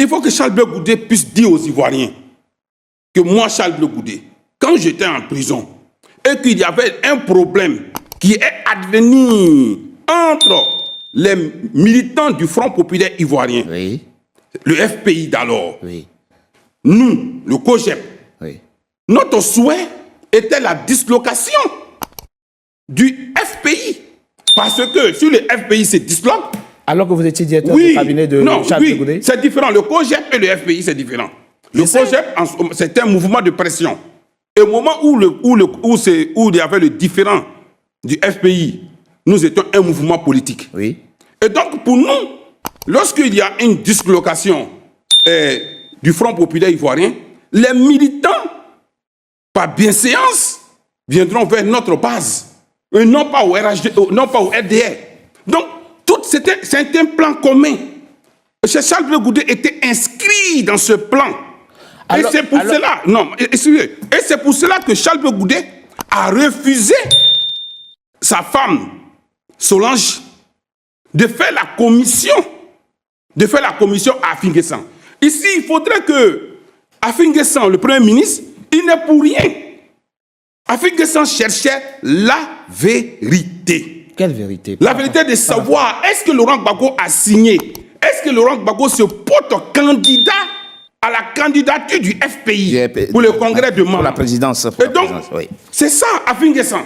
Il faut que Charles Blé Goudé puisse dire aux Ivoiriens que moi, Charles Blé Goudé, quand j'étais en prison et qu'il y avait un problème qui est advenu entre les militants du Front populaire ivoirien, Oui. le FPI d'alors, Oui. nous, le COGEP, Oui. notre souhait était la dislocation du FPI. Parce que si le FPI se disloque... Alors que vous étiez directeur du cabinet de Charles Blé Goudé? C'est différent. Le COGEP et le FPI, c'est différent. Le COGEP, c'est un mouvement de pression. Et au moment où il y avait le différent du FPI, nous étions un mouvement politique. Oui. Et donc, pour nous, lorsqu'il y a une dislocation du Front populaire ivoirien, les militants, par bienséance, viendront vers notre base. Et non pas au RHD, non pas au RDR. Donc, c'est un plan commun. M. Charles Blé Goudé était inscrit dans ce plan. Et c'est pour cela, non, excusez, et c'est pour cela que Charles Blé Goudé a refusé sa femme, Solange, de faire la commission à Afi-N'Guessan. Ici, il faudrait que Afi-N'Guessan, le Premier ministre, il n'est pour rien. Afi-N'Guessan cherchait la vérité. Quelle vérité? La vérité de savoir, est-ce que Laurent Gbagbo a signé? Est-ce que Laurent Gbagbo se porte candidat à la candidature du FPI pour le congrès de membres? Pour la présidence. Et donc, c'est ça, Afi-N'Guessan.